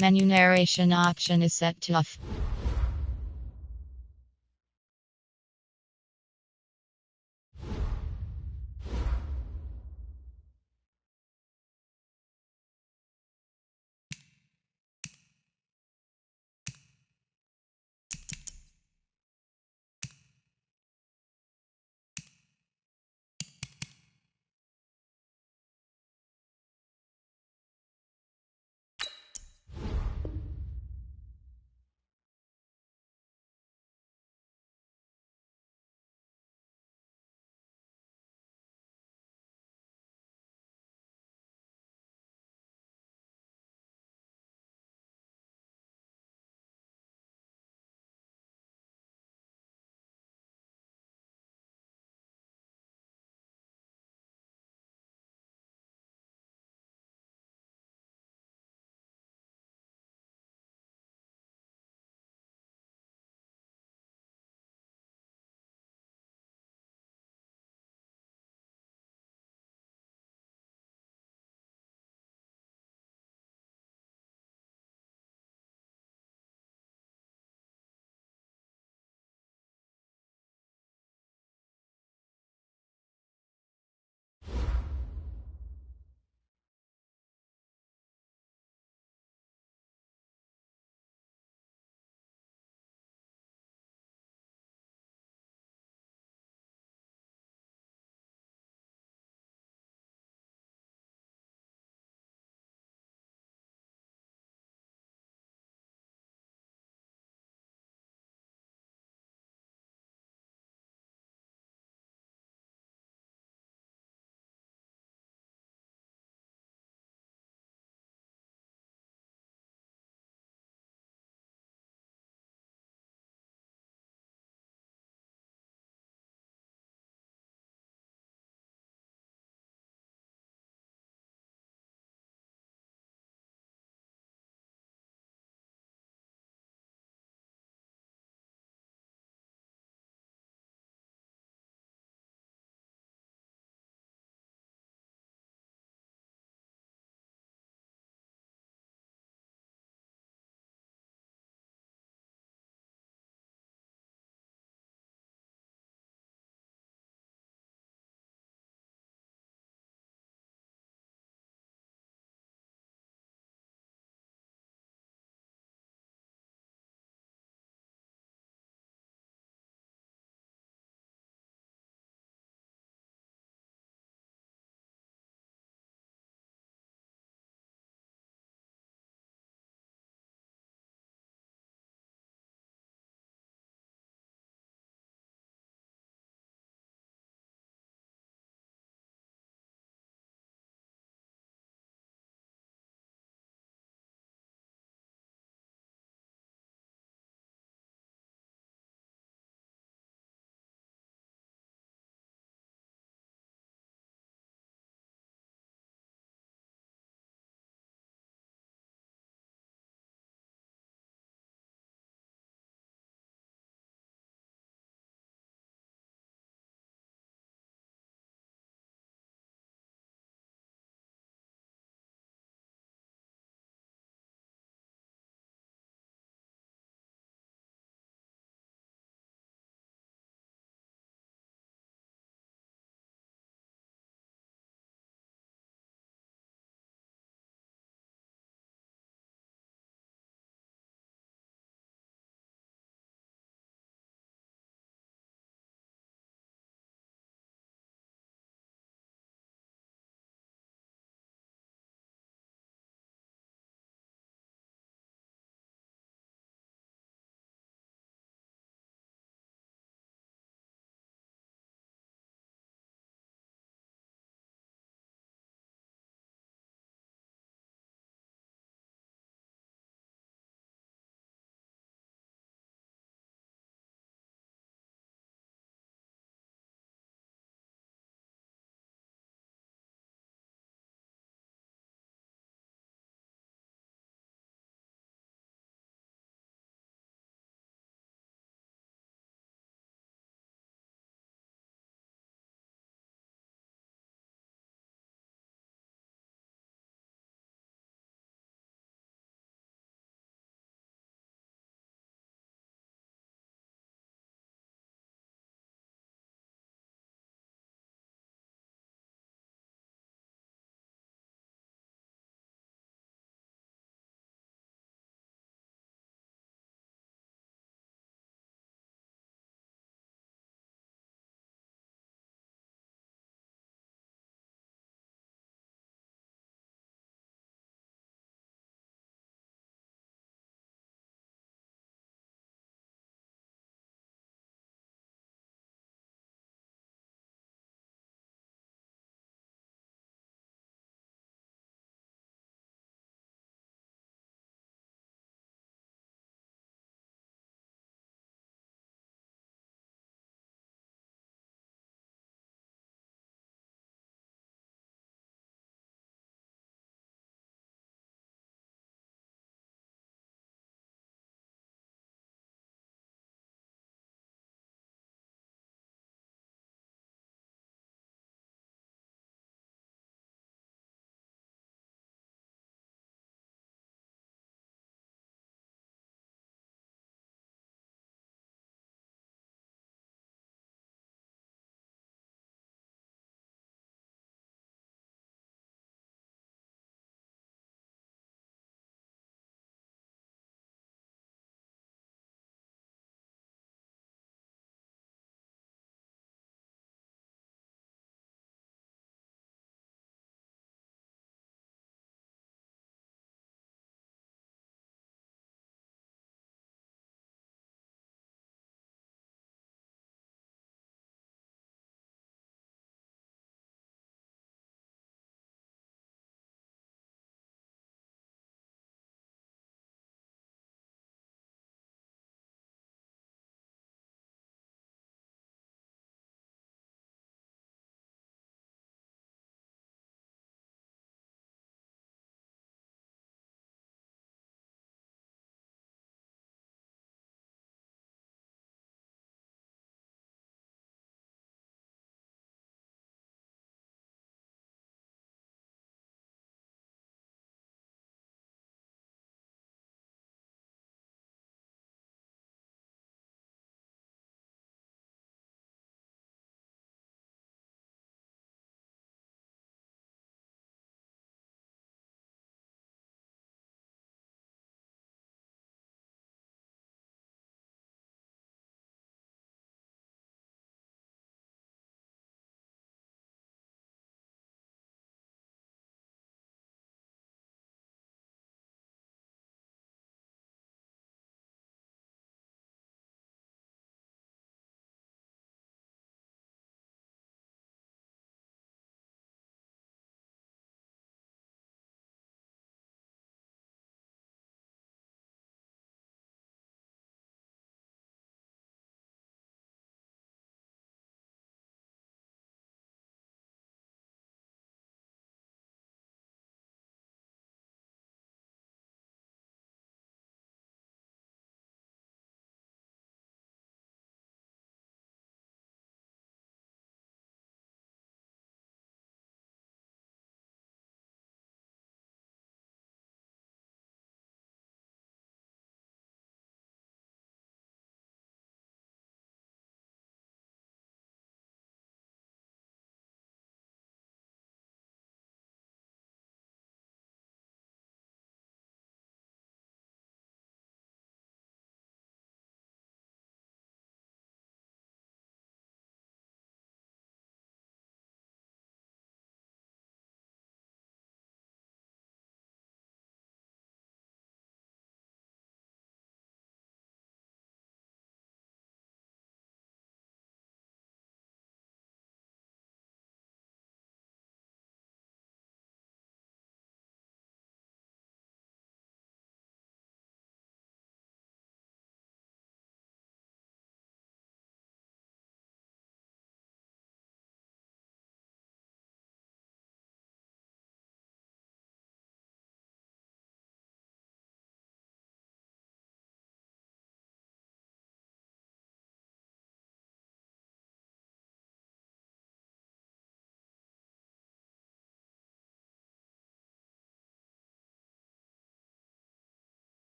Menu narration option is set to off.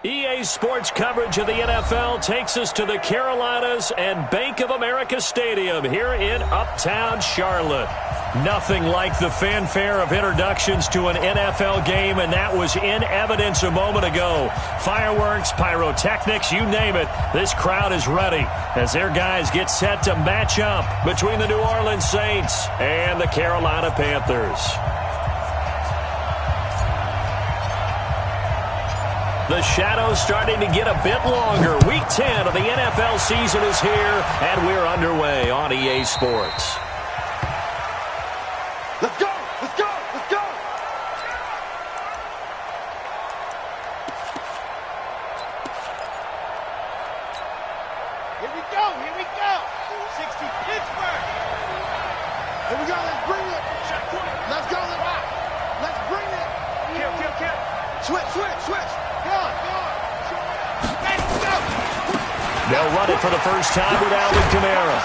EA Sports coverage of the NFL takes us to the Carolinas and Bank of America Stadium here in Uptown Charlotte. Nothing like the fanfare of introductions to an NFL game, and that was in evidence a moment ago. Fireworks, pyrotechnics, you name it, this crowd is ready as their guys get set to match up between the New Orleans Saints and the Carolina Panthers. The shadow's starting to get a bit longer. Week 10 of the NFL season is here, and we're underway on EA Sports. Let's go! Let's go! Let's go! Here we go! Here we go! 60 Pittsburgh! Here we go! Let's bring it! Let's go! Let's bring it! Kill! Switch! Go on! Let's go! They'll run it for the first time with Alvin Kamara.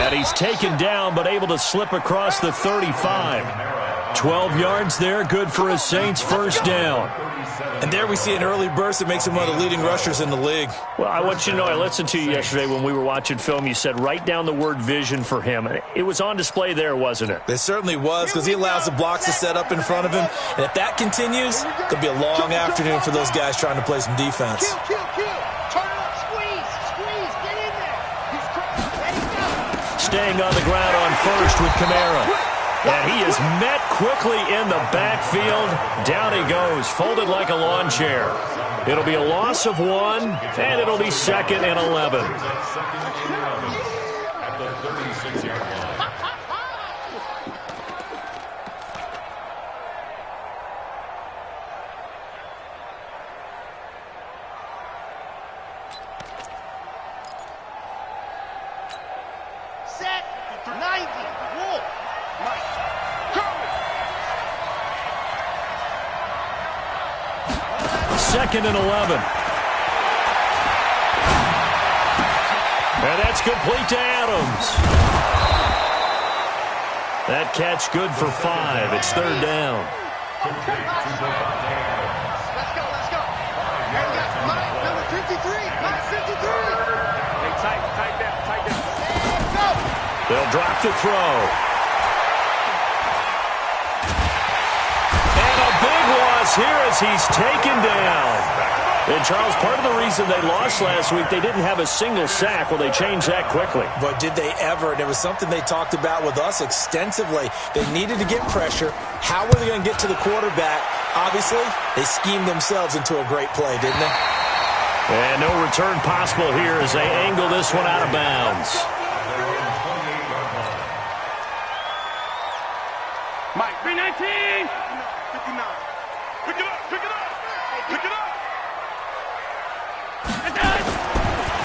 And he's taken down, but able to slip across the 35. 12 yards there, good for a Saints first down. And there we see an early burst that makes him one of the leading rushers in the league. Well, I want you to know, I listened to you yesterday when we were watching film. You said write down the word vision for him. It was on display there, wasn't it? It certainly was, because he allows the blocks to set up in front of him. And if that continues, it'll be a long afternoon for those guys trying to play some defense. Kill! Turn it up! Squeeze! Get in there! He's ready to go! Staying on the ground on first with Kamara. And he is met quickly in the backfield. Down he goes, folded like a lawn chair. It'll be a loss of 1, and it'll be 2nd and 11. Set! 90! Wolf! Mike! Second and 11. And that's complete to Adams. That catch good for 5. It's third down. Let's go! Here we got Mike, number 53! Mike, 53! Hey, tight down. Let's go! They'll drop the throw. And a big loss here as he's taken down. And, Charles, part of the reason they lost last week, they didn't have a single sack. Well, they changed that quickly. But did they ever? And it was something they talked about with us extensively. They needed to get pressure. How were they going to get to the quarterback? Obviously, they schemed themselves into a great play, didn't they? And no return possible here as they angle this one out of bounds. Mike, 319! 59. Pick it up!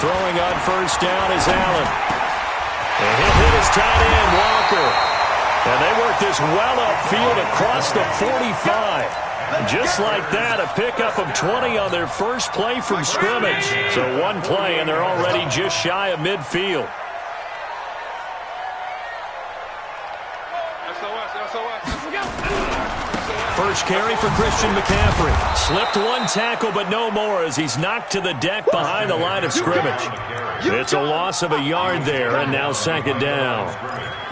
Throwing on first down is Allen. And he'll hit his tight end, Walker. And they work this well upfield across the 45. Just like that, a pickup of 20 on their first play from scrimmage. So one play, and they're already just shy of midfield. First carry for Christian McCaffrey. Slipped one tackle, but no more as he's knocked to the deck behind the line of scrimmage. It's a loss of a yard there, and now second down.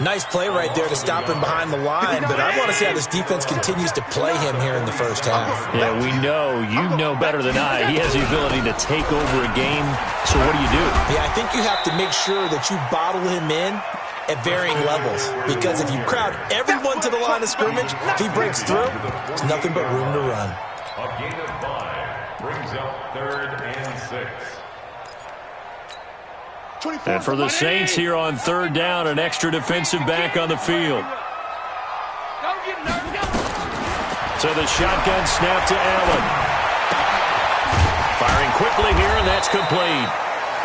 Nice play right there to stop him behind the line, but I want to see how this defense continues to play him here in the first half. Yeah, we know. You know better than I. He has the ability to take over a game. So what do you do? Yeah, I think you have to make sure that you bottle him in at varying levels, because if you crowd everyone to the line of scrimmage, if he breaks through, there's nothing but room to run. A gain of 5 brings up 3rd and 6. And for the Saints here on third down, an extra defensive back on the field. So the shotgun snap to Allen. Firing quickly here, and that's complete.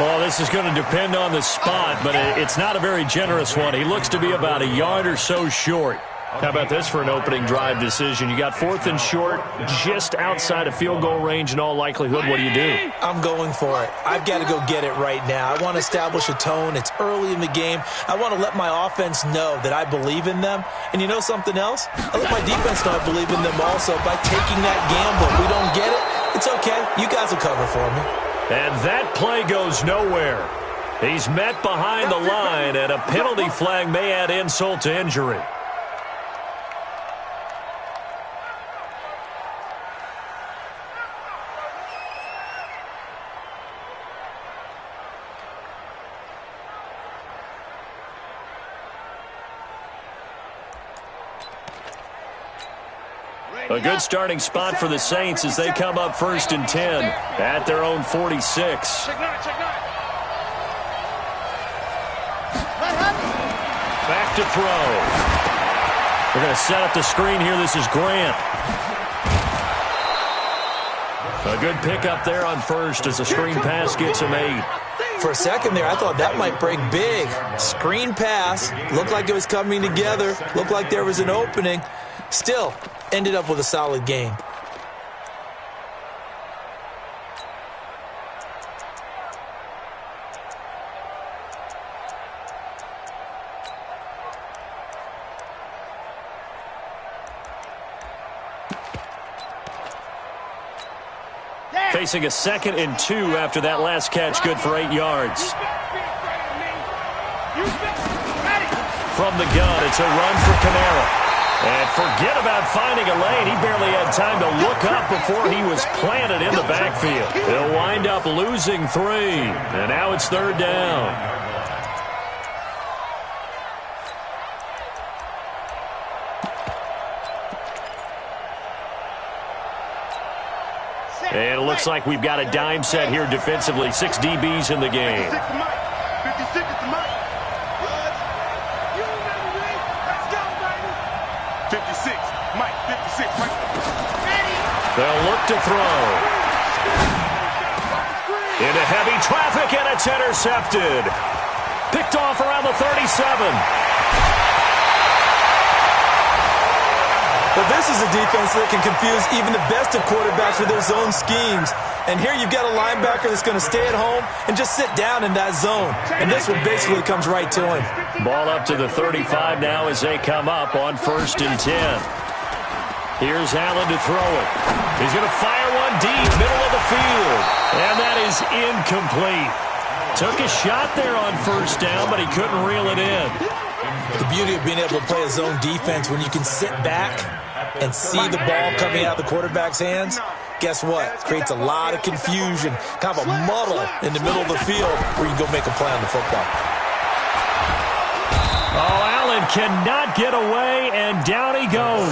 Well, this is going to depend on the spot, but it's not a very generous one. He looks to be about a yard or so short. How about this for an opening drive decision? You got 4th and short, just outside of field goal range in all likelihood. What do you do? I'm going for it. I've got to go get it right now. I want to establish a tone. It's early in the game. I want to let my offense know that I believe in them. And you know something else? I let my defense know I believe in them also by taking that gamble. If we don't get it, It's okay. You guys will cover for me. And that play goes nowhere. He's met behind the line, and a penalty flag may add insult to injury. A good starting spot for the Saints as they come up 1st and 10 at their own 46. Back to throw. We're going to set up the screen here. This is Grant. A good pickup there on first as the screen pass gets him 8. For a second there, I thought that might break big. Screen pass. Looked like it was coming together. Looked like there was an opening. Still, ended up with a solid game. Facing a 2nd and 2 after that last catch, good for 8 yards. From the gun, it's a run for Kamara. And forget about finding a lane. He barely had time to look up before he was planted in the backfield. He'll wind up losing 3. And now it's 3rd down. And it looks like we've got a dime set here defensively. 6 DBs in the game. 56, Mike, 56, Mike. They'll look to throw. Into heavy traffic, and it's intercepted. Picked off around the 37. Well, this is a defense that can confuse even the best of quarterbacks with their zone schemes. And here you've got a linebacker that's going to stay at home and just sit down in that zone. And this one basically comes right to him. Ball up to the 35 now as they come up on 1st and 10. Here's Allen to throw it. He's going to fire one deep, middle of the field. And that is incomplete. Took a shot there on 1st down, but he couldn't reel it in. The beauty of being able to play a zone defense when you can sit back and see the ball coming out of the quarterback's hands, guess what? Creates a lot of confusion, kind of a muddle in the middle of the field where you can go make a play on the football. Oh, Allen cannot get away, and down he goes.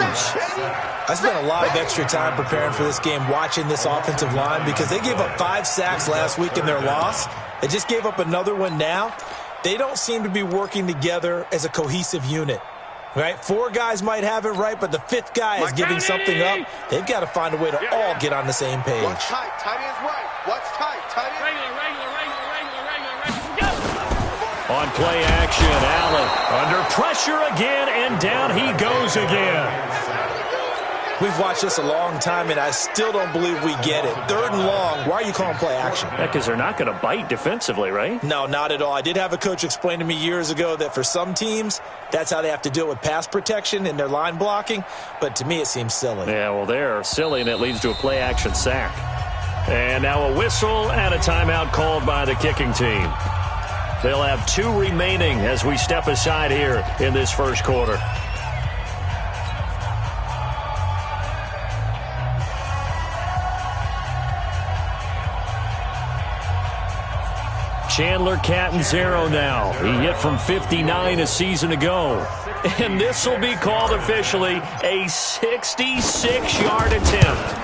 I spent a lot of extra time preparing for this game watching this offensive line because they gave up 5 sacks last week in their loss. They just gave up another one now. They don't seem to be working together as a cohesive unit. Right? 4 guys might have it right, but the 5th guy is giving something up. They've got to find a way to all get on the same page. What's tight? Tight is right. What's tight? Tight is regular. On play action, Allen under pressure again, and down he goes again. We've watched this a long time, and I still don't believe we get it. 3rd and long, why are you calling play action? Yeah, because they're not going to bite defensively, right? No, not at all. I did have a coach explain to me years ago that for some teams, that's how they have to deal with pass protection and their line blocking. But to me, it seems silly. Yeah, well, they're silly, and it leads to a play action sack. And now a whistle and a timeout called by the kicking team. They'll have 2 remaining as we step aside here in this first quarter. Chandler Catanzaro now. He hit from 59 a season ago. And this will be called officially a 66-yard attempt.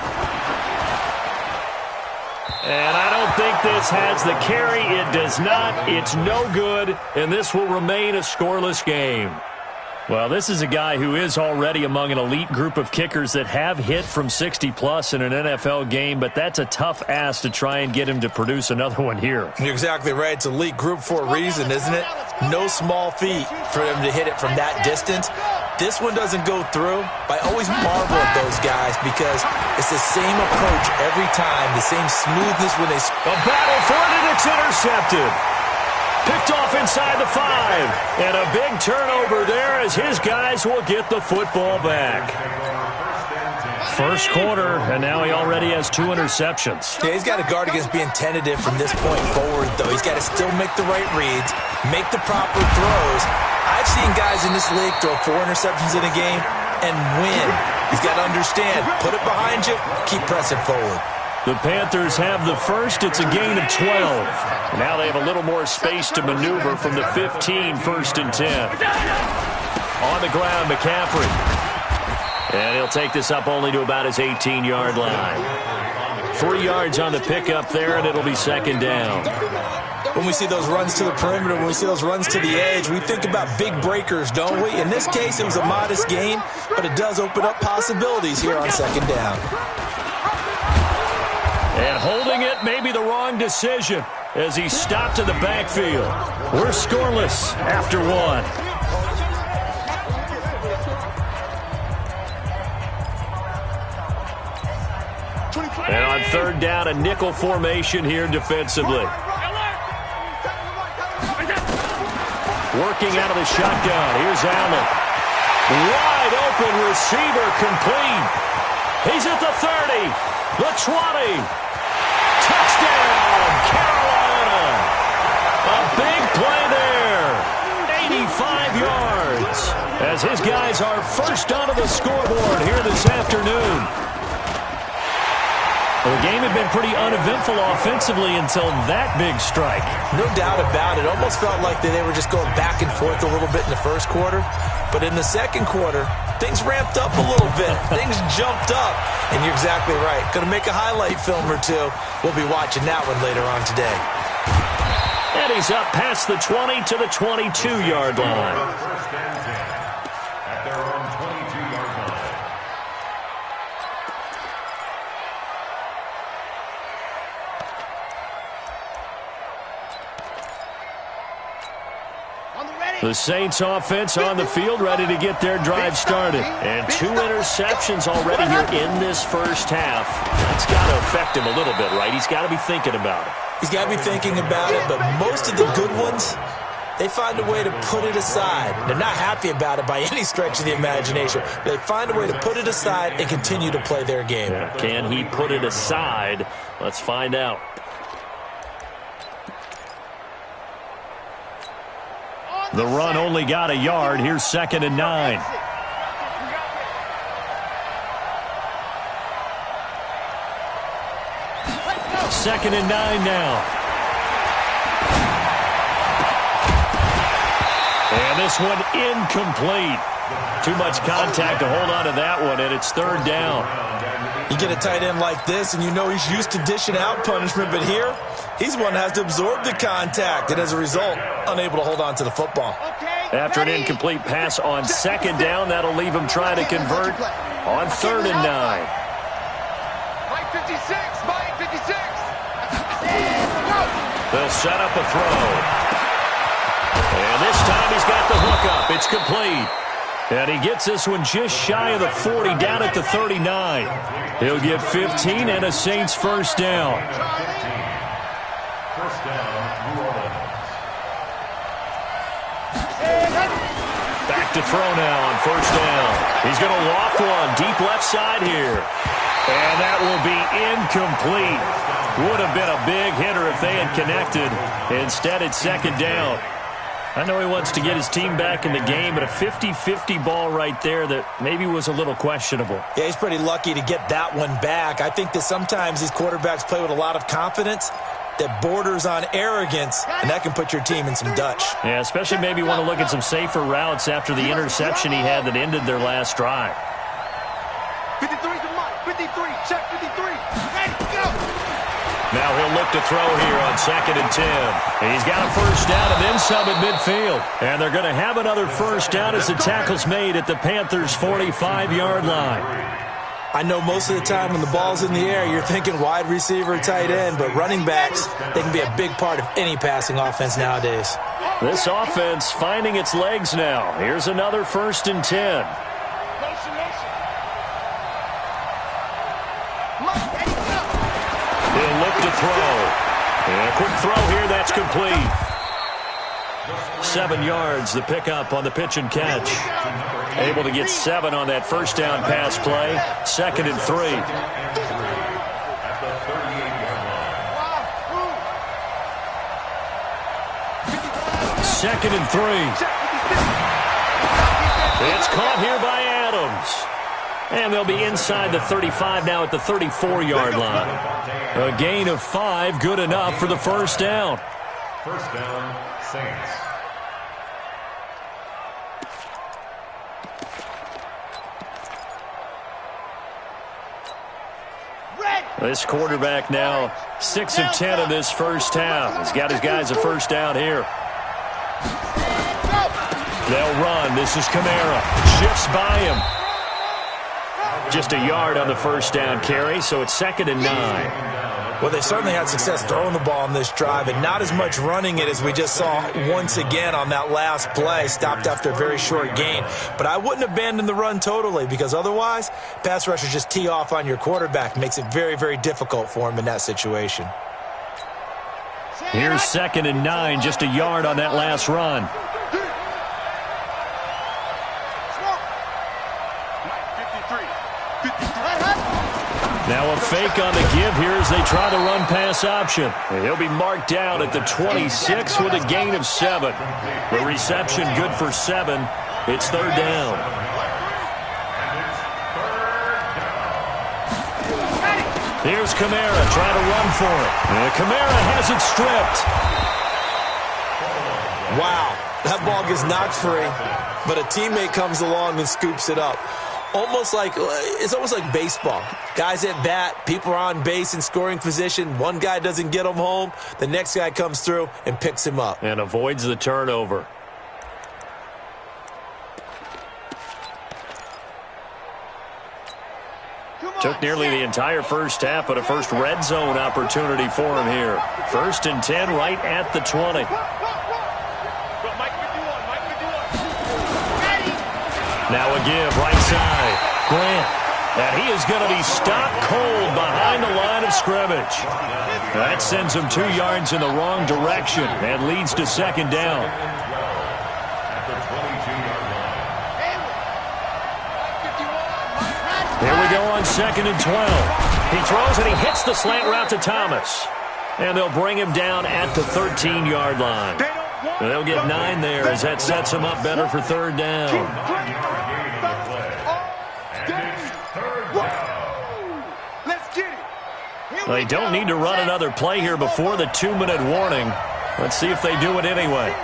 And I don't think this has the carry. It does not. It's no good. And this will remain a scoreless game. Well, this is a guy who is already among an elite group of kickers that have hit from 60-plus in an NFL game, but that's a tough ask to try and get him to produce another one here. You're exactly right. It's elite group for a reason, isn't it? No small feat for him to hit it from that distance. This one doesn't go through. I always marvel at those guys because it's the same approach every time, the same smoothness when they... A battle for it, and it's intercepted. Picked off inside the 5. And a big turnover there as his guys will get the football back. First quarter, and now he already has 2 interceptions. Yeah, he's got to guard against being tentative from this point forward, though. He's got to still make the right reads, make the proper throws. I've seen guys in this league throw 4 interceptions in a game and win. He's got to understand, put it behind you, keep pressing forward. The Panthers have the first. It's a gain of 12. Now they have a little more space to maneuver from the 15, 1st and 10. On the ground, McCaffrey. And he'll take this up only to about his 18-yard line. 3 yards on the pickup there, and it'll be 2nd down. When we see those runs to the perimeter, when we see those runs to the edge, we think about big breakers, don't we? In this case, it was a modest gain, but it does open up possibilities here on 2nd down. And holding it may be the wrong decision as he stopped in the backfield. We're scoreless after 1. And on 3rd down, a nickel formation here defensively. Working out of the shotgun. Here's Allen. Wide open receiver complete. He's at the 30, the 20. Touchdown, Carolina. A big play there. 85 yards. As his guys are first onto the scoreboard here this afternoon. Well, the game had been pretty uneventful offensively until that big strike. No doubt about it. Almost felt like they were just going back and forth a little bit in the first quarter. But in the second quarter, things ramped up a little bit. Things jumped up. And you're exactly right. Going to make a highlight film or two. We'll be watching that one later on today. And he's up past the 20 to the 22-yard line. At their own 22-yard line. The Saints offense on the field, ready to get their drive started. And 2 interceptions already here in this first half. That's got to affect him a little bit, right? He's got to be thinking about it. He's got to be thinking about it, but most of the good ones, they find a way to put it aside. They're not happy about it by any stretch of the imagination. They find a way to put it aside and continue to play their game. Yeah. Can he put it aside? Let's find out. The run only got a yard. Here's 2nd and 9. Second and 9 now. And this one incomplete. Too much contact to hold on to that one, and it's 3rd down. You get a tight end like this, and you know he's used to dishing out punishment, but here, he's the one that has to absorb the contact, and as a result, unable to hold on to the football. After an incomplete pass on 2nd down, that'll leave him trying to convert on 3rd and 9. Mike 56, Mike 56. They'll set up a throw. And this time he's got the hook up. It's complete. And he gets this one just shy of the 40, down at the 39. He'll get 15 and a Saints first down. First down, New Orleans. Back to throw now on 1st down. He's going to loft one deep left side here. And that will be incomplete. Would have been a big hitter if they had connected. Instead, it's 2nd down. I know he wants to get his team back in the game, but a 50-50 ball right there that maybe was a little questionable. Yeah, he's pretty lucky to get that one back. I think that sometimes these quarterbacks play with a lot of confidence that borders on arrogance, and that can put your team in some Dutch. Yeah, especially maybe want to look at some safer routes after the interception he had that ended their last drive. 53 to Mike, 53, check 53. Ready, go. Now he'll look to throw here on 2nd and 10. He's got a first down and then some at midfield. And they're going to have another first down as the tackle's made at the Panthers' 45-yard line. I know most of the time when the ball's in the air, you're thinking wide receiver, tight end, but running backs, they can be a big part of any passing offense nowadays. This offense finding its legs now. Here's another 1st and 10. He'll look to throw. And a quick throw here, that's complete. 7 yards, the pickup on the pitch and catch. Able to get 7 on that first down pass play. 2nd and 3. At the 38-yard line. 2nd and 3. It's caught here by Adams. And they'll be inside the 35 now at the 34-yard line. A gain of 5, good enough for the first down. First down, Saints. This quarterback now 6 of 10 in this first half. He's got his guys a first down here. They'll run. This is Kamara. Shifts by him. Just a yard on the first down carry, so it's 2nd and 9. Well, they certainly had success throwing the ball on this drive, and not as much running it as we just saw once again on that last play. Stopped after a very short gain. But I wouldn't abandon the run totally, because otherwise, pass rushers just tee off on your quarterback. Makes it very, very difficult for him in that situation. Here's 2nd and 9, just a yard on that last run. Now a fake on the give here as they try the run-pass option. He'll be marked down at the 26 with a gain of 7. The reception good for 7. It's 3rd down. Here's Kamara trying to run for it. And Kamara has it stripped. Wow, that ball gets knocked free, but a teammate comes along and scoops it up. It's almost like baseball. Guys at bat, people are on base in scoring position. One guy doesn't get him home. The next guy comes through and picks him up. And avoids the turnover. Took nearly the entire first half, but a first red zone opportunity for him here. 1st and 10 right at the 20. Now a give, right side. Grant. And he is going to be stopped cold behind the line of scrimmage. That sends him 2 yards in the wrong direction and leads to 2nd down. Here we go on 2nd and 12. He throws and he hits the slant route to Thomas. And they'll bring him down at the 13-yard line. They'll get 9 there as that sets him up better for 3rd down. They don't need to run another play here before the 2-minute warning. Let's see if they do it anyway.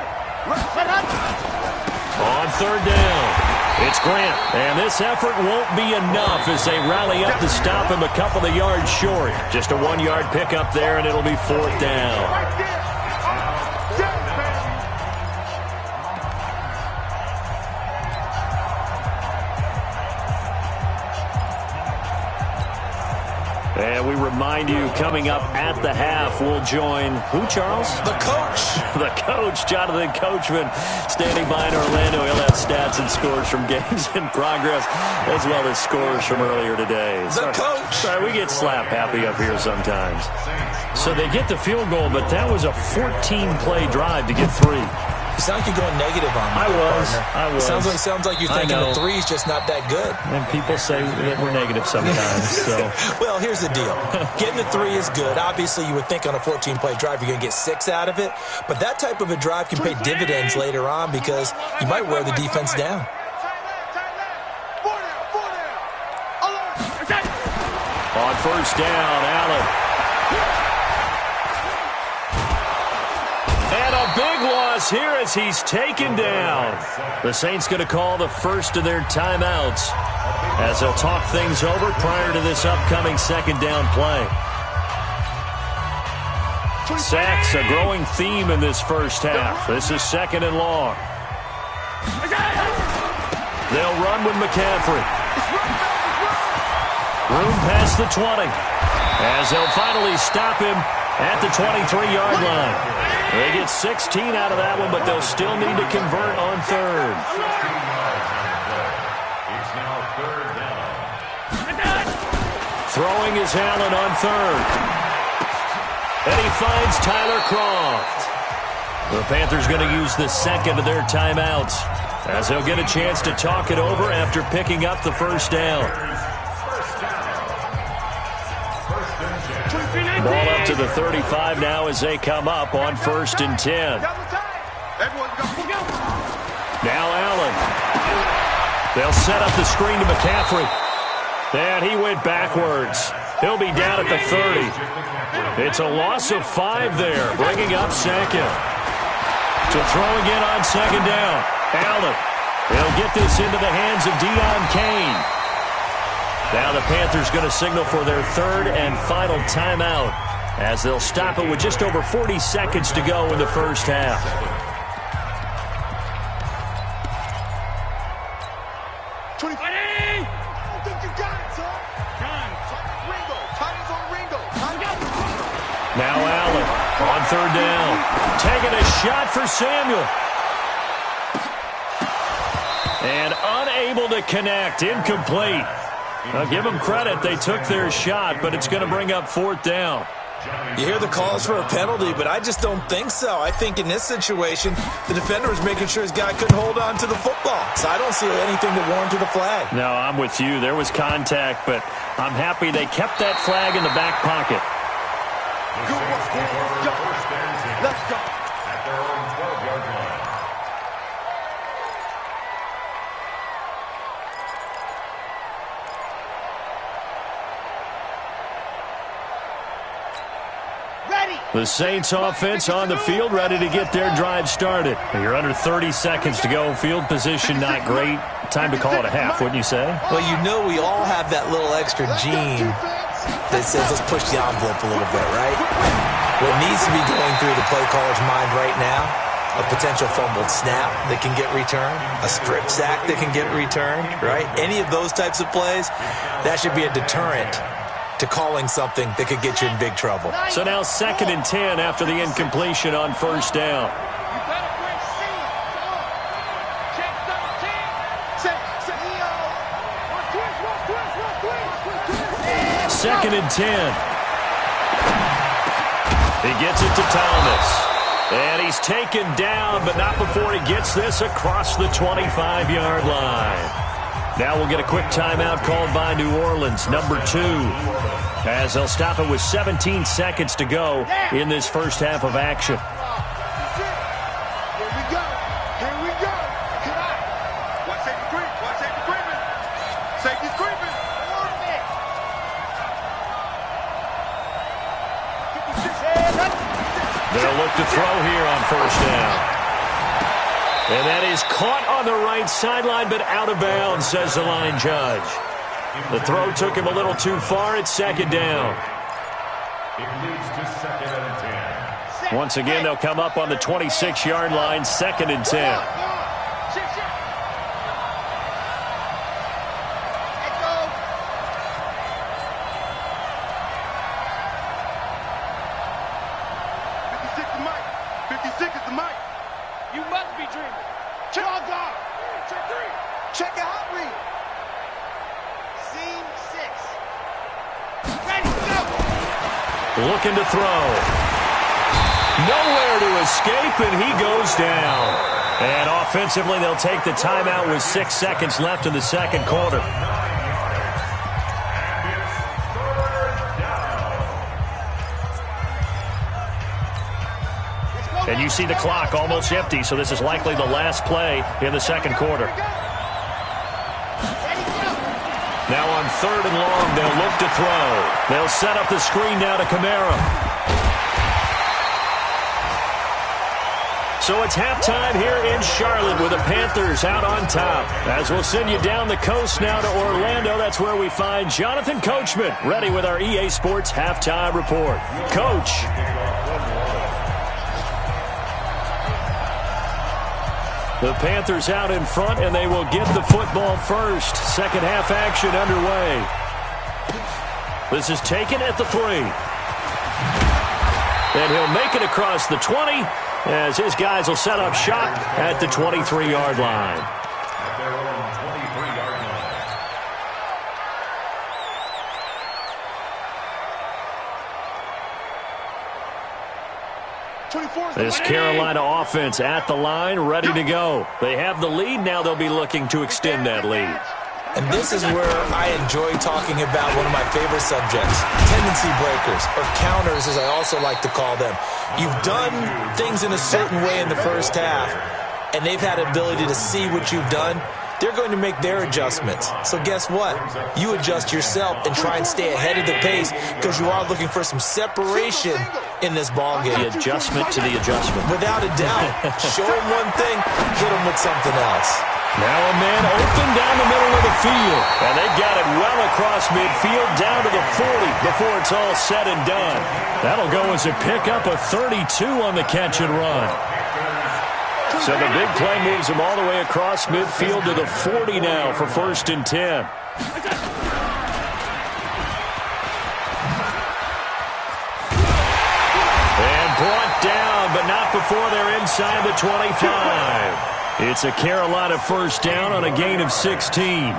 On 3rd down, it's Grant. And this effort won't be enough as they rally up to stop him a couple of yards short. Just a 1-yard pickup there, and it'll be 4th down. And we remind you, coming up at the half, we'll join who, Charles? The coach. The coach, Jonathan Coachman, standing by in Orlando. He'll have stats and scores from games in progress, as well as scores from earlier today. The coach. Sorry, we get slap happy up here sometimes. So they get the field goal, but that was a 14-play drive to get 3. You sound like you're going negative on me. I was. Sounds like you're thinking the 3's just not that good. And people say that we're negative sometimes. So, well, here's the deal. Getting a 3 is good. Obviously, you would think on a 14-play drive you're going to get 6 out of it. But that type of a drive can pay dividends later on because you might wear the defense down. On 1st down, Allen. And a big loss here as he's taken down. The Saints going to call the first of their timeouts as they'll talk things over prior to this upcoming 2nd down play. Sacks, a growing theme in this first half. This is 2nd and long. They'll run with McCaffrey. Room past the 20 as they'll finally stop him at the 23-yard line. They get 16 out of that one, but they'll still need to convert on 3rd. It's now 3rd down. Throwing is Allen on 3rd. And he finds Tyler Kroft. The Panthers going to use the second of their timeouts as they'll get a chance to talk it over after picking up the first down. Ball up to the 35 now as they come up on 1st and 10. Now Allen. They'll set up the screen to McCaffrey. And he went backwards. He'll be down at the 30. It's a loss of 5 there, bringing up second. To throw again on 2nd down. Allen. He'll get this into the hands of Deion Kane. Now the Panthers going to signal for their 3rd and final timeout as they'll stop it with just over 40 seconds to go in the first half. Now Allen on 3rd down. Taking a shot for Samuel. And unable to connect. Incomplete. I'll give them credit. They took their shot, but it's going to bring up 4th down. You hear the calls for a penalty, but I just don't think so. I think in this situation, the defender was making sure his guy couldn't hold on to the football. So I don't see anything that warranted a flag. No, I'm with you. There was contact, but I'm happy they kept that flag in the back pocket. Let's go. At their own 12-yard line. The Saints offense on the field, ready to get their drive started. You're under 30 seconds to go. Field position not great. Time to call it a half, wouldn't you say? Well, you know we all have that little extra gene that says let's push the envelope a little bit, right? What needs to be going through the play caller's mind right now, a potential fumbled snap that can get returned, a strip sack that can get returned, right? Any of those types of plays, that should be a deterrent to calling something that could get you in big trouble. So now 2nd and 10 after the incompletion on 1st down. 2nd and 10. He gets it to Thomas. And he's taken down, but not before he gets this across the 25-yard line. Now we'll get a quick timeout called by New Orleans, number 2, as they'll stop it with 17 seconds to go in this first half of action. Here we go. Here we go. Come on. Watch safety creep. Watch safety creeping. Safety's creeping. They'll look to throw here on 1st down. And that is caught on the right sideline, but out of bounds, says the line judge. The throw took him a little too far. It's 2nd down. It leads to 2nd and 10. Once again, they'll come up on the 26-yard line, 2nd and 10. Check a hot read. Scene 6. Ready, go. Looking to throw. Nowhere to escape, and he goes down. And offensively, they'll take the timeout with 6 seconds left in the second quarter. And you see the clock almost empty, so this is likely the last play in the second quarter. Now on 3rd and long, they'll look to throw. They'll set up the screen now to Kamara. So it's halftime here in Charlotte with the Panthers out on top. As we'll send you down the coast now to Orlando, that's where we find Jonathan Coachman ready with our EA Sports halftime report. Coach. The Panthers out in front, and they will get the football first. Second half action underway. This is taken at the 3. And he'll make it across the 20 as his guys will set up shop at the 23-yard line. At their own 23-yard line. This Carolina offense at the line, ready to go. They have the lead. Now they'll be looking to extend that lead. And this is where I enjoy talking about one of my favorite subjects, tendency breakers, or counters as I also like to call them. You've done things in a certain way in the first half, and they've had ability to see what you've done. They're going to make their adjustments. So guess what? You adjust yourself and try and stay ahead of the pace because you are looking for some separation in this ball game. The adjustment to the adjustment. Without a doubt. Show them one thing, hit them with something else. Now a man open down the middle of the field. And they've got it well across midfield down to the 40 before it's all said and done. That'll go as a pickup of 32 on the catch and run. So the big play moves him all the way across midfield to the 40 now for 1st and 10. And brought down, but not before they're inside the 25. It's a Carolina 1st down on a gain of 16.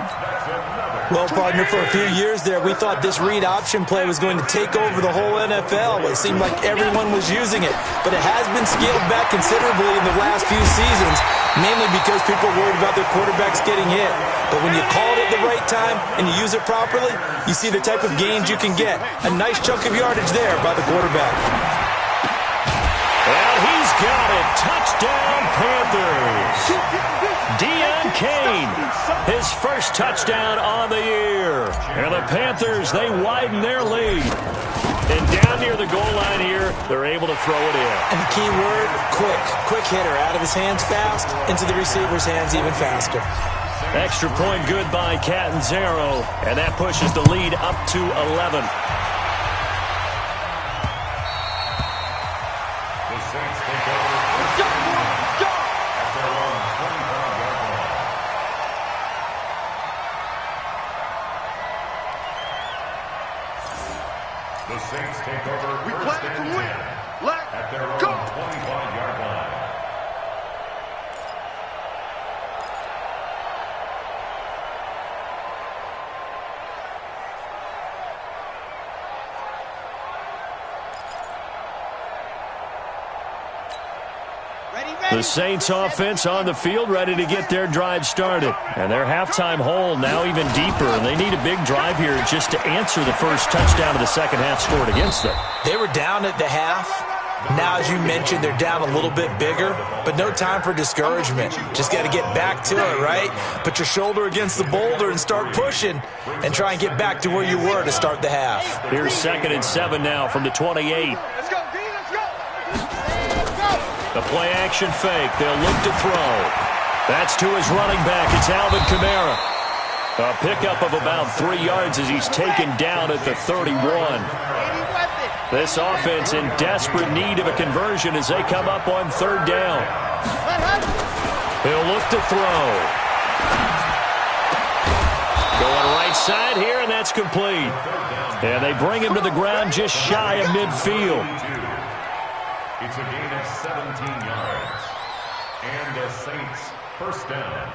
Well, partner, for a few years there, we thought this read option play was going to take over the whole NFL. It seemed like everyone was using it, but it has been scaled back considerably in the last few seasons, mainly because people are worried about their quarterbacks getting hit. But when you call it at the right time and you use it properly, you see the type of gains you can get. A nice chunk of yardage there by the quarterback. Well, he's got it. Touchdown, Panthers. Deon Cain, his first touchdown on the year. And the Panthers, they widen their lead. And down near the goal line here, they're able to throw it in. And the key word, quick. Quick hitter. Out of his hands fast, into the receiver's hands even faster. Extra point good by Catanzaro. And that pushes the lead up to 11. The Saints take over. We play to win. At their own 25-yard line. The Saints offense on the field ready to get their drive started. And their halftime hole now even deeper. And they need a big drive here just to answer the first touchdown of the second half scored against them. They were down at the half. Now, as you mentioned, they're down a little bit bigger, but no time for discouragement. Just got to get back to it, right? Put your shoulder against the boulder and start pushing and try and get back to where you were to start the half. Here's 2nd and 7 now from the 28. Let's go, D. Let's go. The play action fake. They'll look to throw. That's to his running back. It's Alvin Kamara. A pickup of about 3 yards as he's taken down at the 31. This offense in desperate need of a conversion as they come up on 3rd down. He'll look to throw. Going right side here, and that's complete. And they bring him to the ground just shy of midfield. It's a gain of 17 yards. And the Saints 1st down.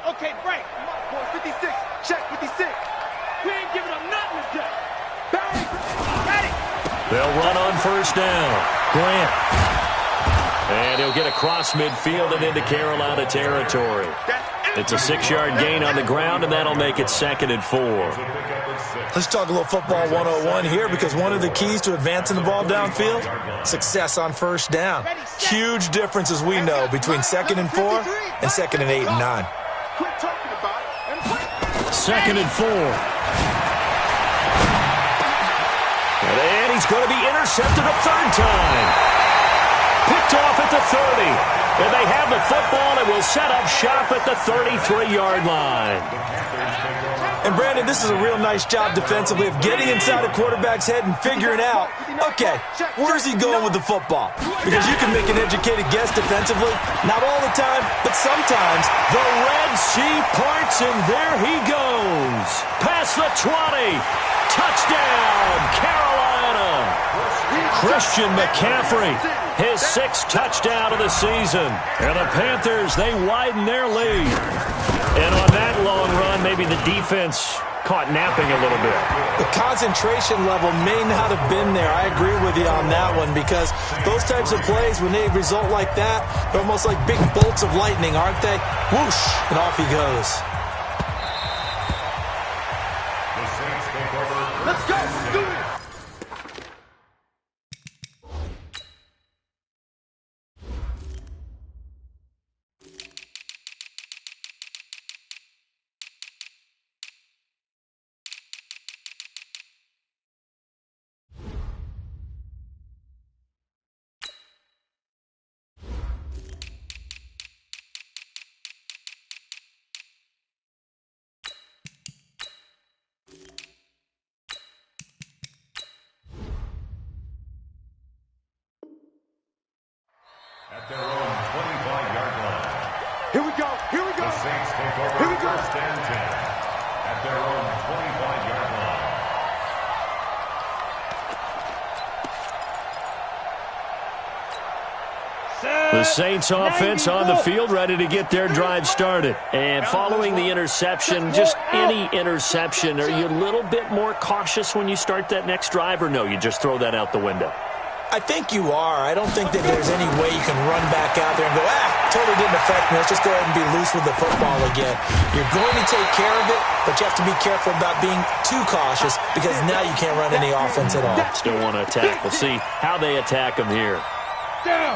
Okay, break. 56. Check 56. We ain't giving up nothing today. Barry, got it. They'll run on 1st down. Grant. And he'll get across midfield and into Carolina territory. It's a 6-yard gain on the ground, and that'll make it 2nd and 4. Let's talk a little football 101 here, because one of the keys to advancing the ball downfield, success on 1st down. Huge difference, as we know, between 2nd and 4 and 2nd and 8 and 9. 2nd and 4. And he's going to be intercepted a 3rd time. Picked off at the 30. And they have the football and will set up shop at the 33-yard line. And, Brandon, this is a real nice job defensively of getting inside a quarterback's head and figuring out, okay, where's he going with the football? Because you can make an educated guess defensively. Not all the time, but sometimes. The red sea parts, and there he goes. Past the 20. Touchdown, Carolina. Christian McCaffrey, his 6th touchdown of the season. And the Panthers, they widen their lead. And on that long run, maybe the defense caught napping a little bit. The concentration level may not have been there. I agree with you on that one, because those types of plays, when they result like that, they're almost like big bolts of lightning, aren't they? Whoosh, and off he goes. The Saints take over. Let's go. Do it. At their own 25-yard line. Here we go. Here we go. The Saints take over Here we go. 1st and 10. At their own 25-yard line. The Saints offense on the field, ready to get their drive started. And following the interception, just any interception, are you a little bit more cautious when you start that next drive, or no, you just throw that out the window? I think you are. I don't think that there's any way you can run back out there and go, totally didn't affect me. Let's just go ahead and be loose with the football again. You're going to take care of it, but you have to be careful about being too cautious, because now you can't run any offense at all. Still want to attack. We'll see how they attack them here.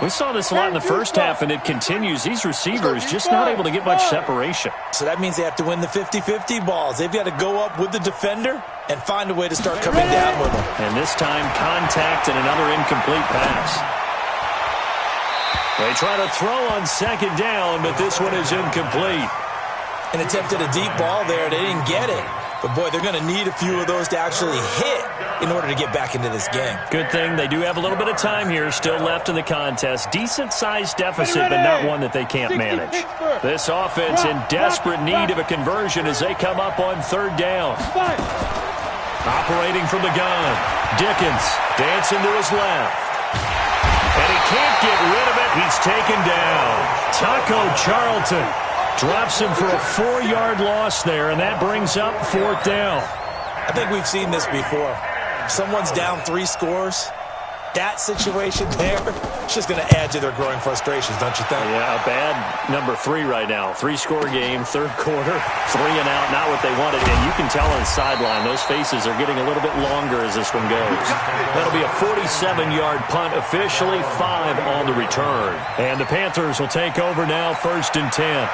We saw this a lot in the first half, and it continues. These receivers just not able to get much separation. So that means they have to win the 50-50 balls. They've got to go up with the defender and find a way to start coming down with them. And this time, contact and another incomplete pass. They try to throw on 2nd down, but this one is incomplete. An attempt at a deep ball there. They didn't get it. But, boy, they're going to need a few of those to actually hit in order to get back into this game. Good thing they do have a little bit of time here still left in the contest. Decent-sized deficit, but not one that they can't manage. This offense in desperate need of a conversion as they come up on 3rd down. Operating from the gun, Dickens dancing to his left. And he can't get rid of it. He's taken down. Taco Charlton drops him for a 4-yard loss there, and that brings up 4th down. I think we've seen this before. Someone's down 3 scores. That situation there, it's just going to add to their growing frustrations, don't you think? Yeah, a bad number 3 right now. 3-score game, 3rd quarter, 3 and out, not what they wanted. And you can tell on the sideline, those faces are getting a little bit longer as this one goes. That'll be a 47-yard punt, officially 5 on the return. And the Panthers will take over now, 1st and 10.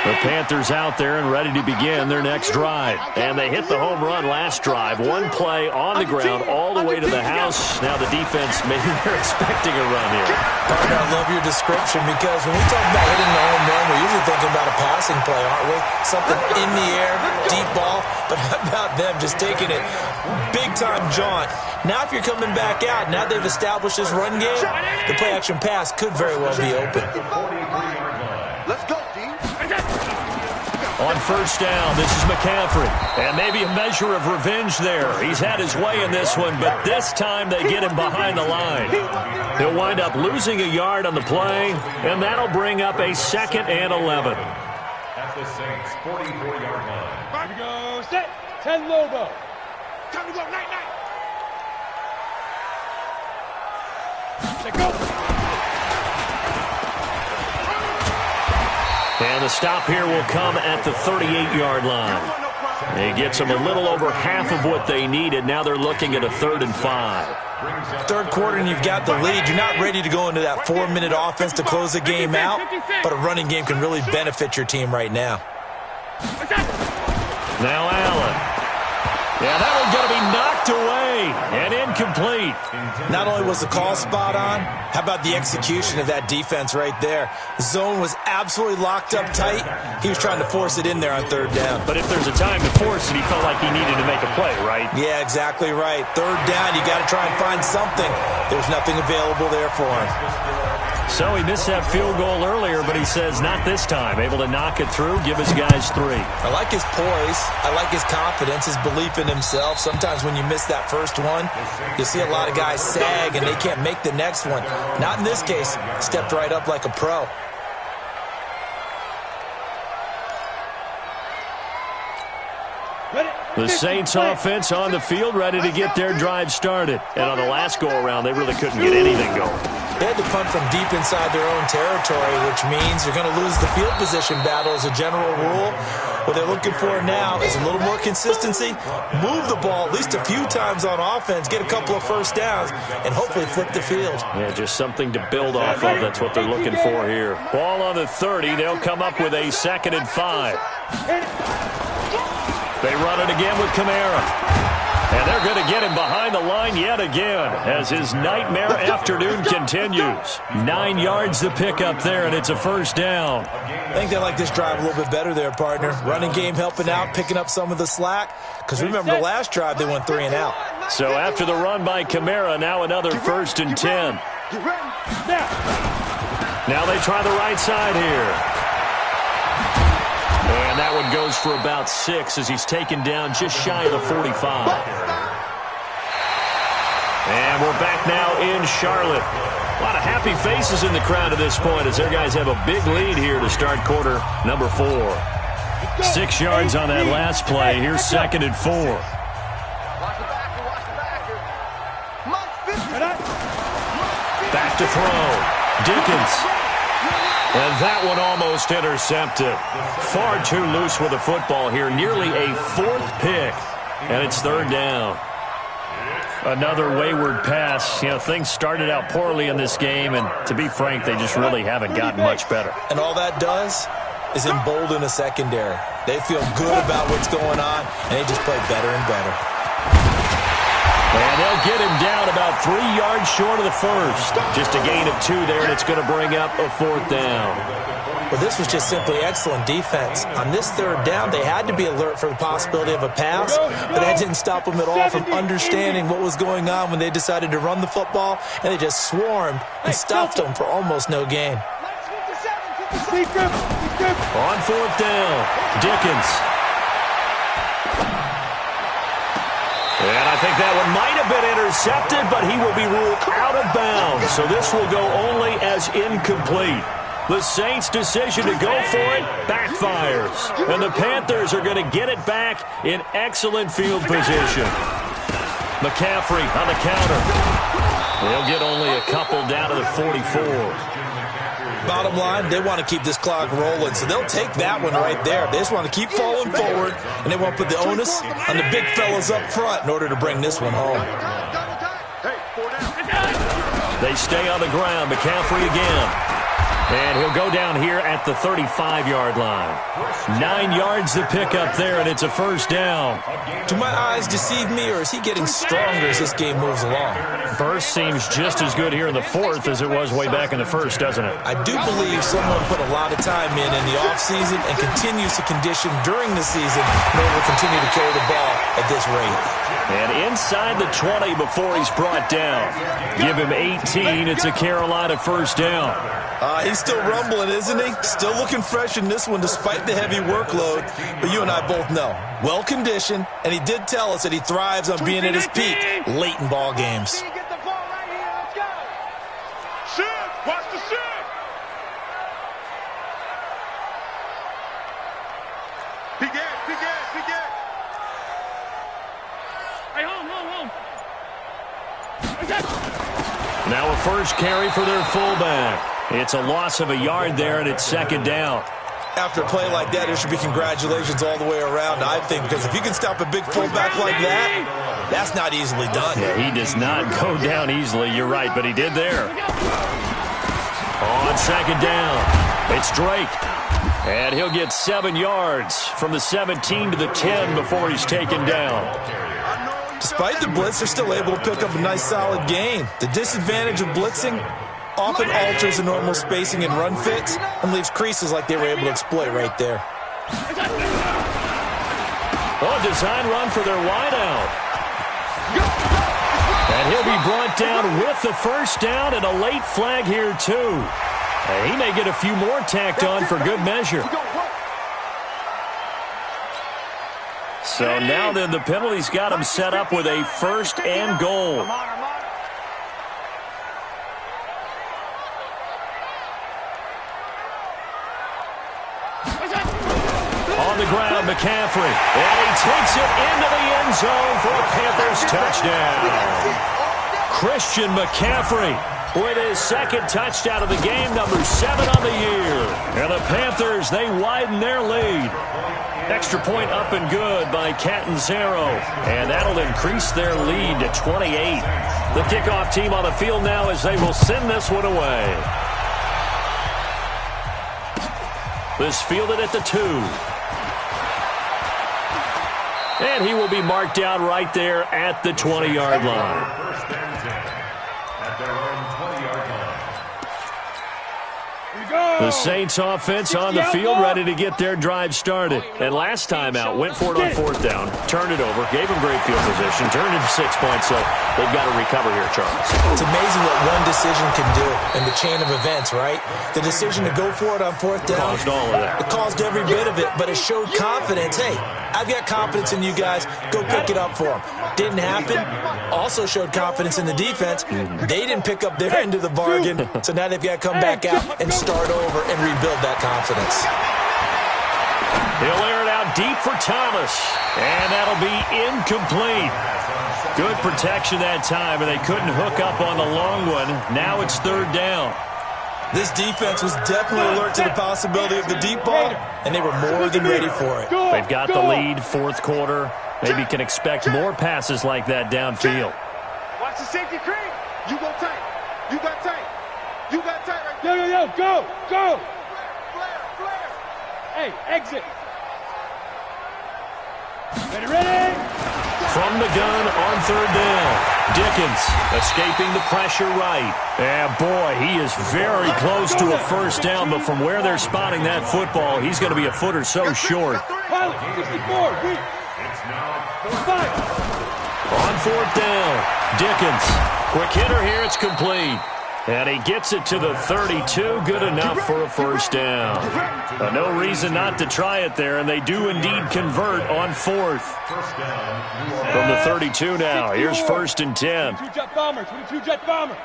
The Panthers out there and ready to begin their next drive. And they hit the home run last drive. One play on the ground all the way to the house. Now the defense, maybe they're expecting a run here. Partner, I love your description, because when we talk about hitting the home run, we're usually thinking about a passing play, aren't we? Something in the air, deep ball. But how about them just taking it big-time jaunt? Now if you're coming back out, now they've established this run game, the play-action pass could very well be open. Let's go, D. On 1st down, this is McCaffrey. And maybe a measure of revenge there. He's had his way in this one, but this time they get him behind the line. He'll wind up losing a yard on the play, and that'll bring up a 2nd and 11. At the Saints' 44-yard line. Here we go. Set. 10 logo. Time to go. Night, night. Let's go. And the stop here will come at the 38-yard line. It gets them a little over half of what they needed. Now they're looking at a 3rd and 5. 3rd quarter and you've got the lead. You're not ready to go into that 4-minute offense to close the game out, but a running game can really benefit your team right now. Now Allen. Yeah, that one's going to be knocked away and incomplete. Not only was the call spot on, how about the execution of that defense right there? The zone was absolutely locked up tight. He was trying to force it in there on 3rd down. But if there's a time to force it, he felt like he needed to make a play, right? Yeah, exactly right. 3rd down, you got to try and find something. There's nothing available there for him. So he missed that field goal earlier, but he says not this time. Able to knock it through, give his guys 3. I like his poise. I like his confidence, his belief in himself. Sometimes when you miss that first one, you see a lot of guys sag and they can't make the next one. Not in this case. Stepped right up like a pro. The Saints offense on the field, ready to get their drive started. And on the last go-around, they really couldn't get anything going. They had to punt from deep inside their own territory, which means you're going to lose the field position battle as a general rule. What they're looking for now is a little more consistency, move the ball at least a few times on offense, get a couple of first downs, and hopefully flip the field. Yeah, just something to build off of. That's what they're looking for here. Ball on the 30. They'll come up with a 2nd and 5. They run it again with Kamara. And they're going to get him behind the line yet again as his nightmare afternoon continues. 9 yards to pick up there, and it's a first down. I think they like this drive a little bit better there, partner. Running game helping out, picking up some of the slack. Because remember, the last drive, they went 3 and out. So after the run by Kamara, now another 1st and 10. Now they try the right side here. And that one goes for about 6 as he's taken down just shy of the 45. And we're back now in Charlotte. A lot of happy faces in the crowd at this point as their guys have a big lead here to start quarter number 4. 6 yards on that last play. Here's 2nd and 4. Back to throw. Dickens. And that one almost intercepted. Far too loose with the football here. Nearly a 4th pick. And it's 3rd down. Another wayward pass. You know, things started out poorly in this game, and to be frank, they just really haven't gotten much better. And all that does is embolden a secondary. They feel good about what's going on, and they just play better and better. And they'll get him down about 3 yards short of the first. Just a gain of 2 there, and it's going to bring up a 4th down. Well, this was just simply excellent defense. On this 3rd down, they had to be alert for the possibility of a pass, but that didn't stop them at all from understanding what was going on when they decided to run the football, and they just swarmed and stuffed them for almost no gain. On 4th down, Dickens. And I think that one might have been intercepted, but he will be ruled out of bounds. So this will go only as incomplete. The Saints' decision to go for it backfires. And the Panthers are going to get it back in excellent field position. McCaffrey on the counter. They'll get only a couple down to the 44. Bottom line, they want to keep this clock rolling, so they'll take that one right there. They just want to keep falling forward, and they won't put the onus on the big fellas up front in order to bring this one home. They stay on the ground. McCaffrey again. And he'll go down here at the 35-yard line. 9 yards to pick up there, and it's a first down. Do my eyes deceive me, or is he getting stronger as this game moves along? Burst seems just as good here in the 4th as it was way back in the 1st, doesn't it? I do believe someone put a lot of time in the offseason and continues to condition during the season in order to continue to carry the ball at this rate. And inside the 20 before he's brought down. Give him 18. It's a Carolina first down. He's still rumbling, isn't he? Still looking fresh in this one despite the heavy workload. But you and I both know, well-conditioned, and he did tell us that he thrives on being at his peak late in ball games. Watch the shoot! Peek it. Hey, home. Now a first carry for their fullback. It's a loss of a yard there, and it's 2nd down. After a play like that, there should be congratulations all the way around, I think, because if you can stop a big fullback like that, that's not easily done. Yeah, he does not go down easily, you're right, but he did there. On 2nd down, it's Drake. And he'll get 7 yards from the 17 to the 10 before he's taken down. Despite the blitz, they're still able to pick up a nice solid gain. The disadvantage of blitzing often alters the normal spacing and run fits and leaves creases like they were able to exploit right there. Oh, design run for their wideout. And he'll be brought down with the first down and a late flag here, too. He may get a few more tacked on for good measure. So now then the penalty's got him set up with a first and goal. On the ground, McCaffrey. And he takes it into the end zone for a Panthers touchdown. Christian McCaffrey with his second touchdown of the game, number 7 on the year. And the Panthers, they widen their lead. Extra point up and good by Catanzaro. And that'll increase their lead to 28. The kickoff team on the field now as they will send this one away. This fielded at the 2. And he will be marked down right there at the 20-yard line. First and 10 at their own 20-yard line. The Saints offense on the field ready to get their drive started. And last time out, went for it on fourth down, turned it over, gave them great field position, turned it 6 points, so they've got to recover here, Charles. It's amazing what one decision can do in the chain of events, right? The decision to go for it on fourth down. Caused all of that. It caused every bit of it, but it showed confidence. Hey, I've got confidence in you guys. Go pick it up for them. Didn't happen. Also showed confidence in the defense. They didn't pick up their end of the bargain, so now they've got to come back out and start over and rebuild that confidence. He'll air it out deep for Thomas, and that'll be incomplete. Good protection that time, and they couldn't hook up on the long one. Now it's third down. This defense was definitely alert to the possibility of the deep ball, and they were more than ready for it. They've got the lead, fourth quarter. Maybe can expect more passes like that downfield. Watch the safety cream. You go tight. You got tight. You got tight right there. Yo, go, go. Flare. Hey, exit. Ready? From the gun on third down. Dickens escaping the pressure right. And boy, he is very close to a first down, but from where they're spotting that football, he's going to be a foot or so short. Pilot, 64. It's now On fourth down, Dickens. Quick hitter here, it's complete. And he gets it to the 32, good enough for a first down. No reason not to try it there, and they do indeed convert on fourth. From the 32 now, here's first and 10. 22 jet bomber.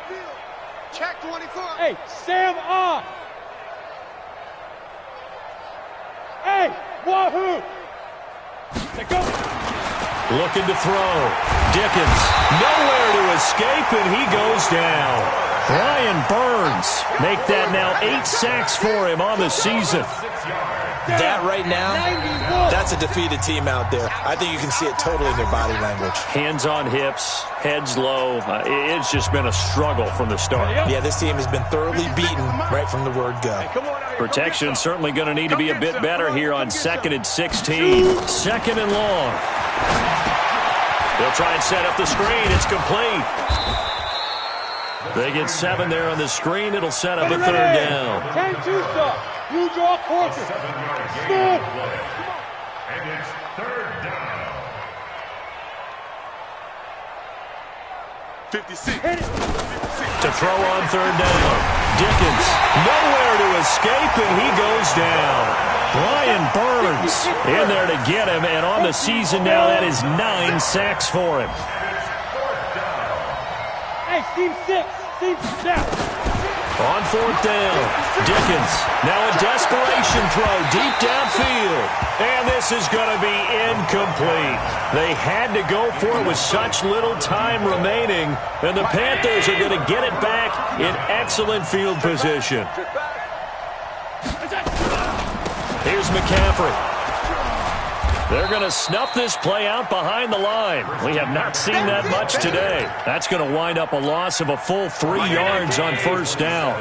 Check 24. Hey, Sam on. Hey, wahoo. Let's go. Looking to throw. Dickens, nowhere to escape, and he goes down. Brian Burns make that now 8 sacks for him on the season. That right now, that's a defeated team out there. I think you can see it totally in their body language. Hands on hips, heads low. It's just been a struggle from the start. Yeah, this team has been thoroughly beaten right from the word go. Protection certainly going to need to be a bit better here on 2nd and 16. Second and long. They'll try and set up the screen. It's complete. They get 7 there on the screen. It'll set up a third down. 10-2 stop. You draw quarter. 7-yard gain. And it's third down. 56. To throw on third down. Dickens, nowhere to escape, and he goes down. Brian Burns in there to get him, and on the season now, that is 9 sacks for him. Hey, Steve 6. Steve 7. On fourth down, Dickens, now a desperation throw deep downfield. And this is going to be incomplete. They had to go for it with such little time remaining, and the Panthers are going to get it back in excellent field position. Here's McCaffrey. They're going to snuff this play out behind the line. We have not seen that much today. That's going to wind up a loss of a full 3 yards on first down.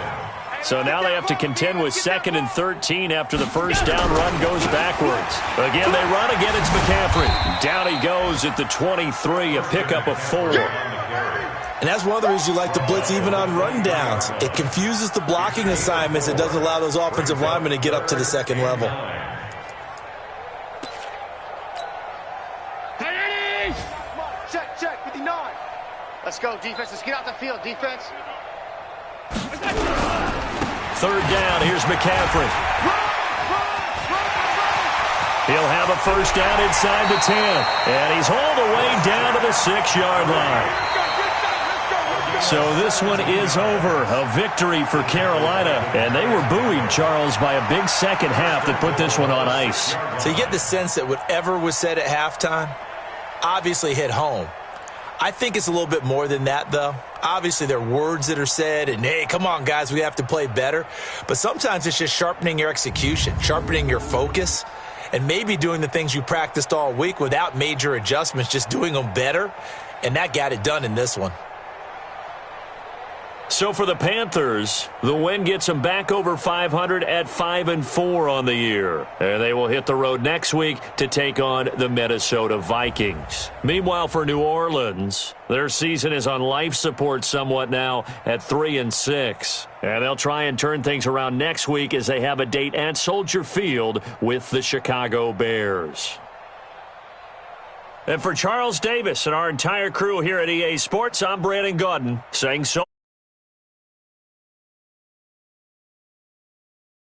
So now they have to contend with 2nd and 13 after the first down run goes backwards. Again, they run again. It's McCaffrey. Down he goes at the 23, a pickup of 4. And that's one of the reasons you like to blitz even on rundowns. It confuses the blocking assignments. It doesn't allow those offensive linemen to get up to the second level. Check, 59. Let's go, defense. Let's get out the field, defense. Third down, here's McCaffrey. He'll have a first down inside the 10. And he's hauled away down to the 6-yard line. So this one is over. A victory for Carolina. And they were buoyed, Charles, by a big second half that put this one on ice. So you get the sense that whatever was said at halftime obviously hit home. I think it's a little bit more than that, though. Obviously, there are words that are said, and, hey, come on, guys, we have to play better. But sometimes it's just sharpening your execution, sharpening your focus, and maybe doing the things you practiced all week without major adjustments, just doing them better. And that got it done in this one. So for the Panthers, the win gets them back over 500 at 5-4 on the year. And they will hit the road next week to take on the Minnesota Vikings. Meanwhile, for New Orleans, their season is on life support somewhat now at 3-6. And they'll try and turn things around next week as they have a date at Soldier Field with the Chicago Bears. And for Charles Davis and our entire crew here at EA Sports, I'm Brandon Gaudin saying so.